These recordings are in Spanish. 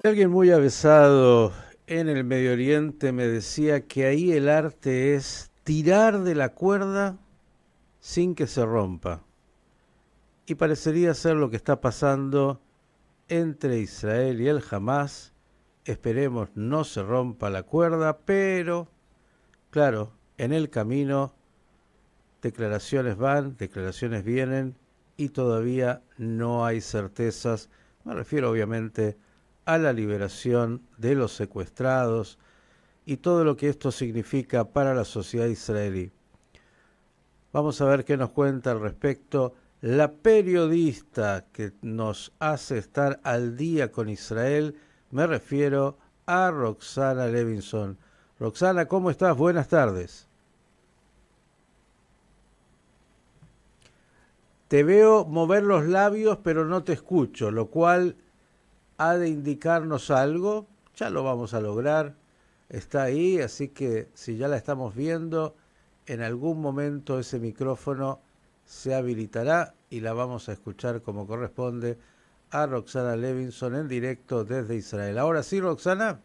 Alguien muy avesado en el Medio Oriente me decía que ahí el arte es tirar de la cuerda sin que se rompa. Y parecería ser lo que está pasando entre Israel y el Hamas. Esperemos no se rompa la cuerda, pero claro, en el camino declaraciones van, declaraciones vienen y todavía no hay certezas. Me refiero obviamente a la liberación de los secuestrados y todo lo que esto significa para la sociedad israelí. Vamos a ver qué nos cuenta al respecto la periodista que nos hace estar al día con Israel. Me refiero a Roxana Levinson. Roxana, ¿cómo estás? Buenas tardes. Te veo mover los labios, pero no te escucho, lo cual ha de indicarnos algo. Ya lo vamos a lograr. Está ahí, así que si ya la estamos viendo, en algún momento ese micrófono se habilitará y la vamos a escuchar como corresponde a Roxana Levinson en directo desde Israel. Ahora sí, Roxana.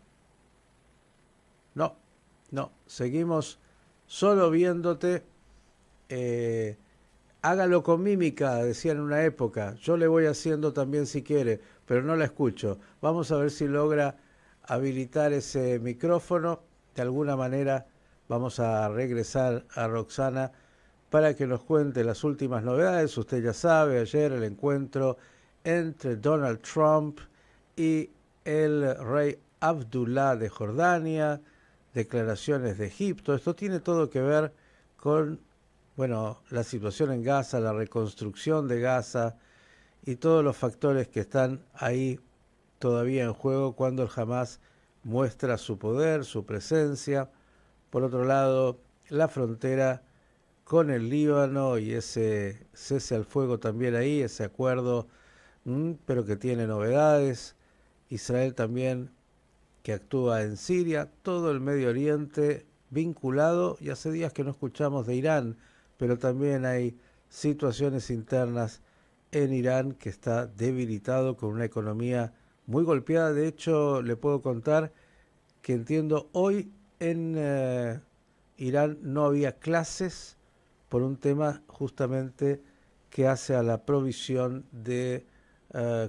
No, no, seguimos solo viéndote. Eh, Hágalo con mímica, decía en una época. Yo le voy haciendo también si quiere, pero no la escucho. Vamos a ver si logra habilitar ese micrófono. De alguna manera vamos a regresar a Roxana para que nos cuente las últimas novedades. Usted ya sabe, ayer el encuentro entre Donald Trump y el rey Abdullah de Jordania, declaraciones de Egipto. Esto tiene todo que ver con la situación en Gaza, la reconstrucción de Gaza y todos los factores que están ahí todavía en juego cuando el Hamas muestra su poder, su presencia. Por otro lado, la frontera con el Líbano y ese cese al fuego también ahí, ese acuerdo, pero que tiene novedades. Israel también que actúa en Siria, todo el Medio Oriente vinculado, y hace días que no escuchamos de Irán, pero también hay situaciones internas en Irán que está debilitado con una economía muy golpeada. De hecho, le puedo contar que entiendo hoy en Irán no había clases por un tema justamente que hace a la provisión de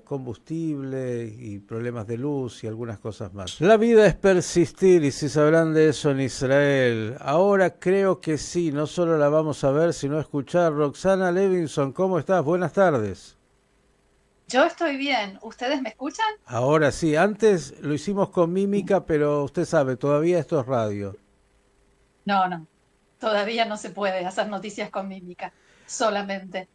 combustible y problemas de luz y algunas cosas más. La vida es persistir y si sabrán de eso en Israel. Ahora creo que sí, no solo la vamos a ver, sino a escuchar. Roxana Levinson, ¿cómo estás? Buenas tardes. Yo estoy bien. ¿Ustedes me escuchan? Ahora sí, antes lo hicimos con mímica, pero usted sabe, todavía esto es radio. No, no. Todavía no se puede hacer noticias con mímica, solamente.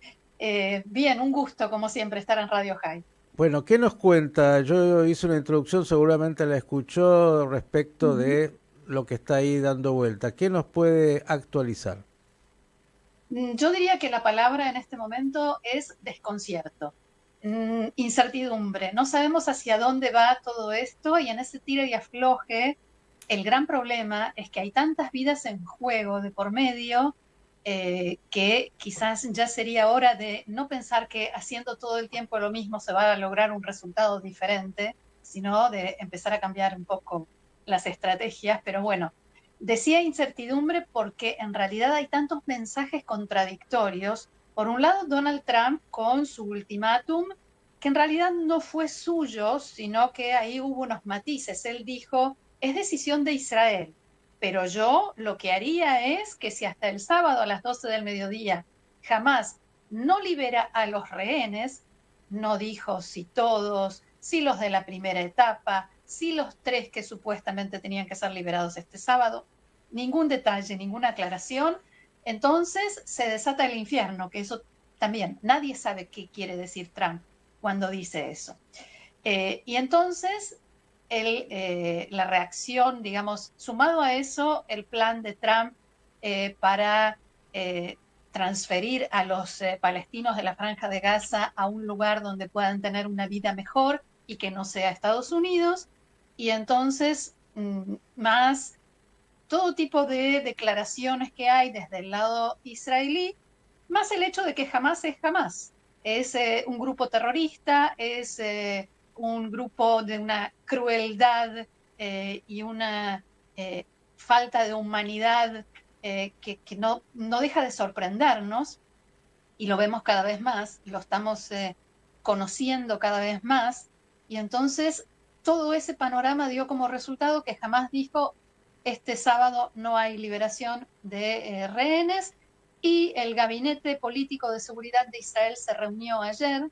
Bien, un gusto, como siempre, estar en Radio High. Bueno, ¿qué nos cuenta? Yo hice una introducción, seguramente la escuchó respecto Ujú. de lo que está ahí dando vuelta. ¿Qué nos puede actualizar? Yo diría que la palabra en este momento es desconcierto, incertidumbre. No sabemos hacia dónde va todo esto y en ese tira y afloje, el gran problema es que hay tantas vidas en juego de por medio que quizás ya sería hora de no pensar que haciendo todo el tiempo lo mismo se va a lograr un resultado diferente, sino de empezar a cambiar un poco las estrategias. Pero bueno, decía incertidumbre porque en realidad hay tantos mensajes contradictorios. Por un lado, Donald Trump con su ultimátum, que en realidad no fue suyo, sino que ahí hubo unos matices. Él dijo, es decisión de Israel, pero yo lo que haría es que si hasta el sábado a las 12 del mediodía jamás no libera a los rehenes, no dijo si todos, si los de la primera etapa, si los tres que supuestamente tenían que ser liberados este sábado, ningún detalle, ninguna aclaración, entonces se desata el infierno, que eso también nadie sabe qué quiere decir Trump cuando dice eso. Y entonces la reacción, digamos, sumado a eso, el plan de Trump para transferir a los palestinos de la Franja de Gaza a un lugar donde puedan tener una vida mejor y que no sea Estados Unidos. Y entonces, más todo tipo de declaraciones que hay desde el lado israelí, más el hecho de que jamás es jamás. Es un grupo terrorista, es un grupo de una crueldad y una falta de humanidad que no deja de sorprendernos, y lo vemos cada vez más, lo estamos conociendo cada vez más, y entonces todo ese panorama dio como resultado que Hamás dijo: este sábado no hay liberación de rehenes, y el Gabinete Político de Seguridad de Israel se reunió ayer.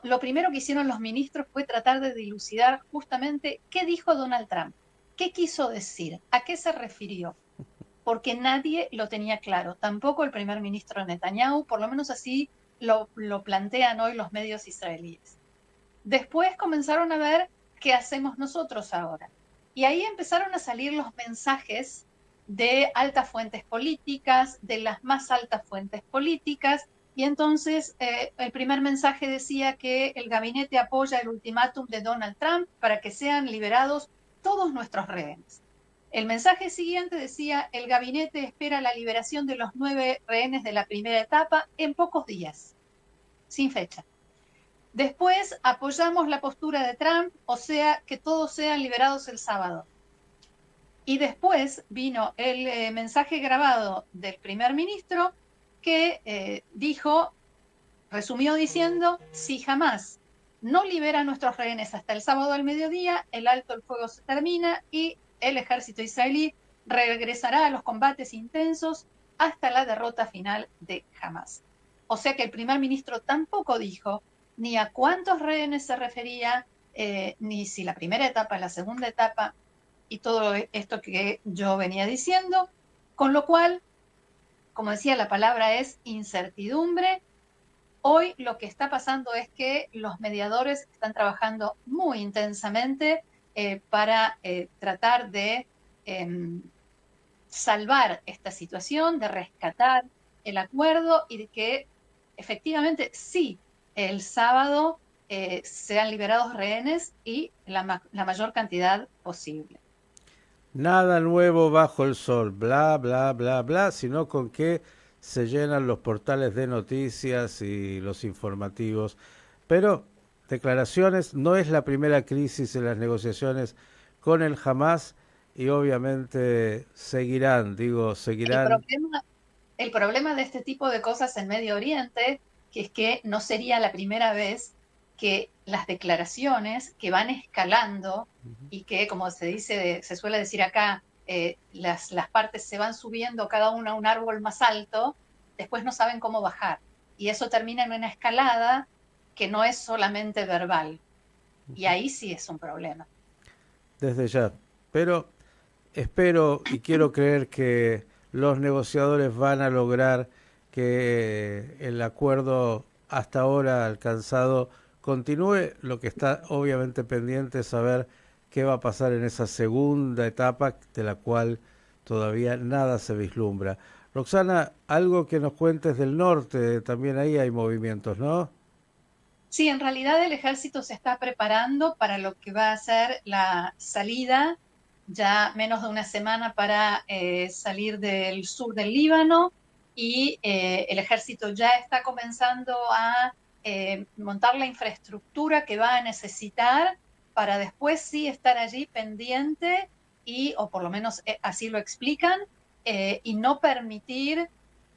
Lo primero que hicieron los ministros fue tratar de dilucidar justamente qué dijo Donald Trump, qué quiso decir, a qué se refirió, porque nadie lo tenía claro, tampoco el primer ministro Netanyahu, por lo menos así lo plantean hoy los medios israelíes. Después comenzaron a ver qué hacemos nosotros ahora. Y ahí empezaron a salir los mensajes de altas fuentes políticas, de las más altas fuentes políticas, y entonces el primer mensaje decía que el gabinete apoya el ultimátum de Donald Trump para que sean liberados todos nuestros rehenes. El mensaje siguiente decía: el gabinete espera la liberación de los 9 rehenes de la primera etapa en pocos días, sin fecha. Después apoyamos la postura de Trump, o sea, que todos sean liberados el sábado. Y después vino el mensaje grabado del primer ministro que resumió diciendo: si Hamás no libera a nuestros rehenes hasta el sábado al mediodía, el alto el fuego se termina y el ejército israelí regresará a los combates intensos hasta la derrota final de Hamás. O sea que el primer ministro tampoco dijo ni a cuántos rehenes se refería, ni si la primera etapa, la segunda etapa, y todo esto que yo venía diciendo, con lo cual, como decía, la palabra es incertidumbre. Hoy lo que está pasando es que los mediadores están trabajando muy intensamente para tratar de salvar esta situación, de rescatar el acuerdo y de que efectivamente sí, el sábado sean liberados rehenes y la mayor cantidad posible. Nada nuevo bajo el sol, bla, bla, bla, bla, sino con que se llenan los portales de noticias y los informativos. Pero declaraciones, no es la primera crisis en las negociaciones con el Hamas y obviamente seguirán. El problema de este tipo de cosas en Medio Oriente, que es que no sería la primera vez que las declaraciones que van escalando y que, como se suele decir acá, las partes se van subiendo cada una a un árbol más alto, después no saben cómo bajar. Y eso termina en una escalada que no es solamente verbal. Y ahí sí es un problema. Desde ya. Pero espero y quiero creer que los negociadores van a lograr que el acuerdo hasta ahora alcanzado continúe. Lo que está obviamente pendiente es saber qué va a pasar en esa segunda etapa de la cual todavía nada se vislumbra. Roxana, algo que nos cuentes del norte, también ahí hay movimientos, ¿no? Sí, en realidad el ejército se está preparando para lo que va a ser la salida, ya menos de una semana para salir del sur del Líbano, y el ejército ya está comenzando a montar la infraestructura que va a necesitar para después sí estar allí pendiente o por lo menos así lo explican, y no permitir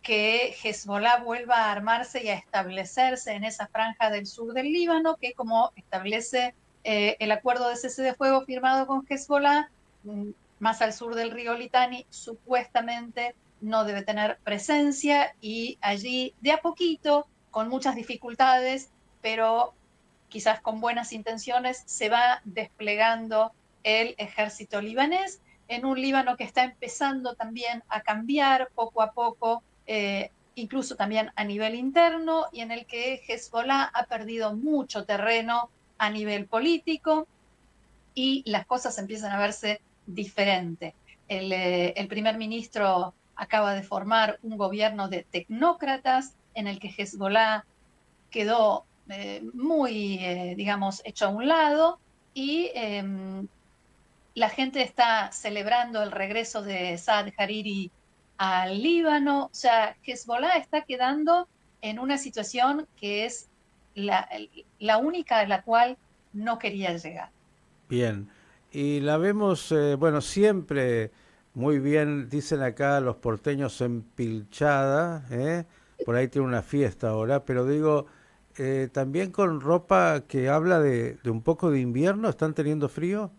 que Hezbollah vuelva a armarse y a establecerse en esa franja del sur del Líbano, que, como establece el acuerdo de cese de fuego firmado con Hezbollah, más al sur del río Litani, supuestamente no debe tener presencia, y allí de a poquito, con muchas dificultades, pero quizás con buenas intenciones, se va desplegando el ejército libanés en un Líbano que está empezando también a cambiar poco a poco, incluso también a nivel interno, y en el que Hezbollah ha perdido mucho terreno a nivel político y las cosas empiezan a verse diferente. El primer ministro acaba de formar un gobierno de tecnócratas en el que Hezbollah quedó muy, digamos, hecho a un lado, y la gente está celebrando el regreso de Saad Hariri al Líbano. O sea, Hezbollah está quedando en una situación que es la, la única a la cual no quería llegar. Bien, y la vemos, bueno, siempre muy bien, dicen acá los porteños empilchada, ¿eh? Por ahí tiene una fiesta ahora, pero digo, también con ropa que habla de un poco de invierno, ¿están teniendo frío?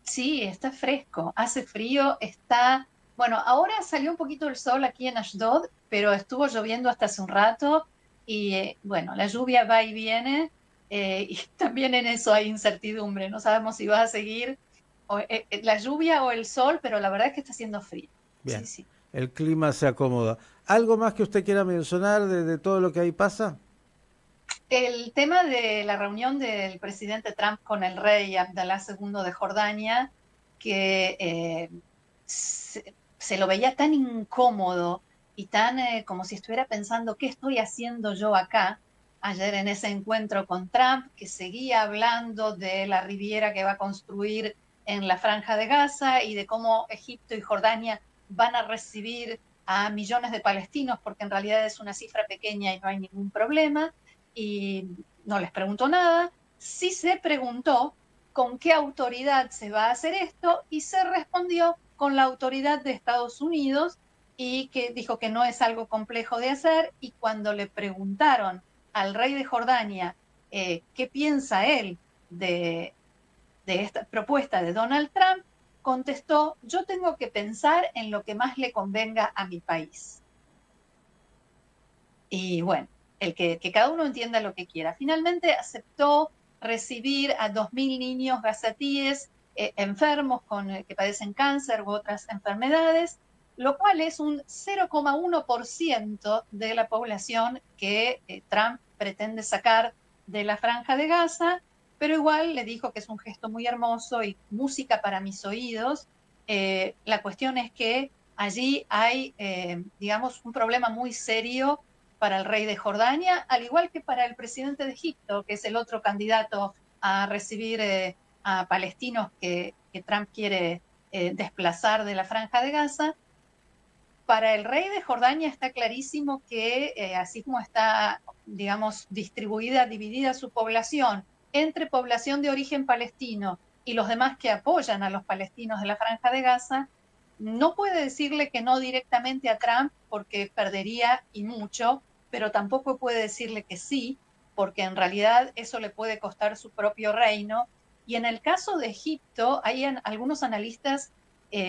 Sí, está fresco, hace frío, está... Bueno, ahora salió un poquito el sol aquí en Ashdod, pero estuvo lloviendo hasta hace un rato y bueno, la lluvia va y viene y también en eso hay incertidumbre. No sabemos si va a seguir la lluvia o el sol, pero la verdad es que está haciendo frío. Sí, Bien, sí. el clima se acomoda. ¿Algo más que usted quiera mencionar de todo lo que ahí pasa? El tema de la reunión del presidente Trump con el rey Abdalá II de Jordania, que se lo veía tan incómodo y tan como si estuviera pensando, ¿qué estoy haciendo yo acá? Ayer en ese encuentro con Trump, que seguía hablando de la riviera que va a construir en la Franja de Gaza y de cómo Egipto y Jordania van a recibir a millones de palestinos, porque en realidad es una cifra pequeña y no hay ningún problema y no les preguntó nada. Sí se preguntó con qué autoridad se va a hacer esto y se respondió con la autoridad de Estados Unidos y que dijo que no es algo complejo de hacer y cuando le preguntaron al rey de Jordania qué piensa él de esta propuesta de Donald Trump, contestó, yo tengo que pensar en lo que más le convenga a mi país. Y bueno, que cada uno entienda lo que quiera. Finalmente aceptó recibir a 2.000 niños gazatíes enfermos que padecen cáncer u otras enfermedades, lo cual es un 0,1% de la población que Trump pretende sacar de la Franja de Gaza, pero igual le dijo que es un gesto muy hermoso y música para mis oídos. La cuestión es que allí hay, digamos, un problema muy serio para el rey de Jordania, al igual que para el presidente de Egipto, que es el otro candidato a recibir a palestinos que Trump quiere desplazar de la Franja de Gaza. Para el rey de Jordania está clarísimo que así como está, digamos, dividida su población entre población de origen palestino y los demás que apoyan a los palestinos de la Franja de Gaza, no puede decirle que no directamente a Trump porque perdería y mucho, pero tampoco puede decirle que sí, porque en realidad eso le puede costar su propio reino. Y en el caso de Egipto, hay algunos analistas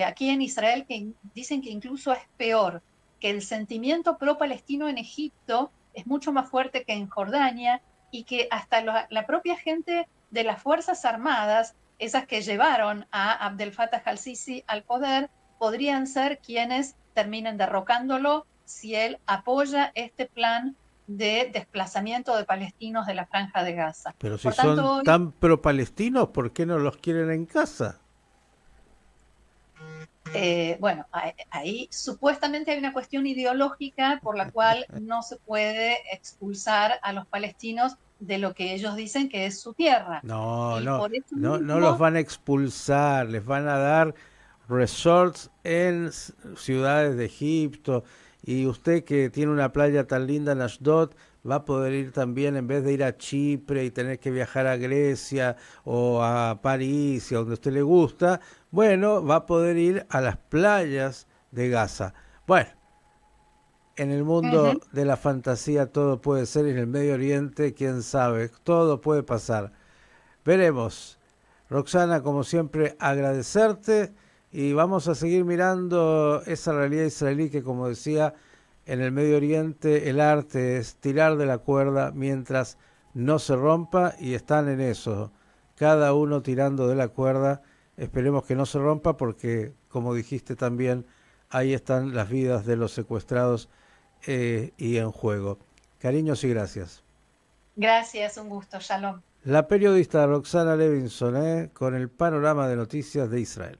aquí en Israel que dicen que incluso es peor, que el sentimiento pro-palestino en Egipto es mucho más fuerte que en Jordania y que hasta la propia gente de las Fuerzas Armadas, esas que llevaron a Abdel Fattah al-Sisi al poder, podrían ser quienes terminen derrocándolo si él apoya este plan de desplazamiento de palestinos de la Franja de Gaza. Pero si Por son tanto, hoy tan pro-palestinos, ¿por qué no los quieren en casa? bueno, ahí supuestamente hay una cuestión ideológica por la cual no se puede expulsar a los palestinos de lo que ellos dicen que es su tierra. No, Y no, por eso no, no los mismo, van a expulsar, les van a dar resorts en ciudades de Egipto. Y usted que tiene una playa tan linda en Ashdod, va a poder ir también, en vez de ir a Chipre y tener que viajar a Grecia o a París y a donde a usted le gusta, bueno, va a poder ir a las playas de Gaza. Bueno, en el mundo uh-huh. de la fantasía todo puede ser, y en el Medio Oriente, quién sabe, todo puede pasar. Veremos. Roxana, como siempre, agradecerte y vamos a seguir mirando esa realidad israelí que, como decía, en el Medio Oriente el arte es tirar de la cuerda mientras no se rompa y están en eso, cada uno tirando de la cuerda. Esperemos que no se rompa porque, como dijiste también, ahí están las vidas de los secuestrados y en juego. Cariños y gracias. Gracias, un gusto, Shalom. La periodista Roxana Levinson, con el panorama de noticias de Israel.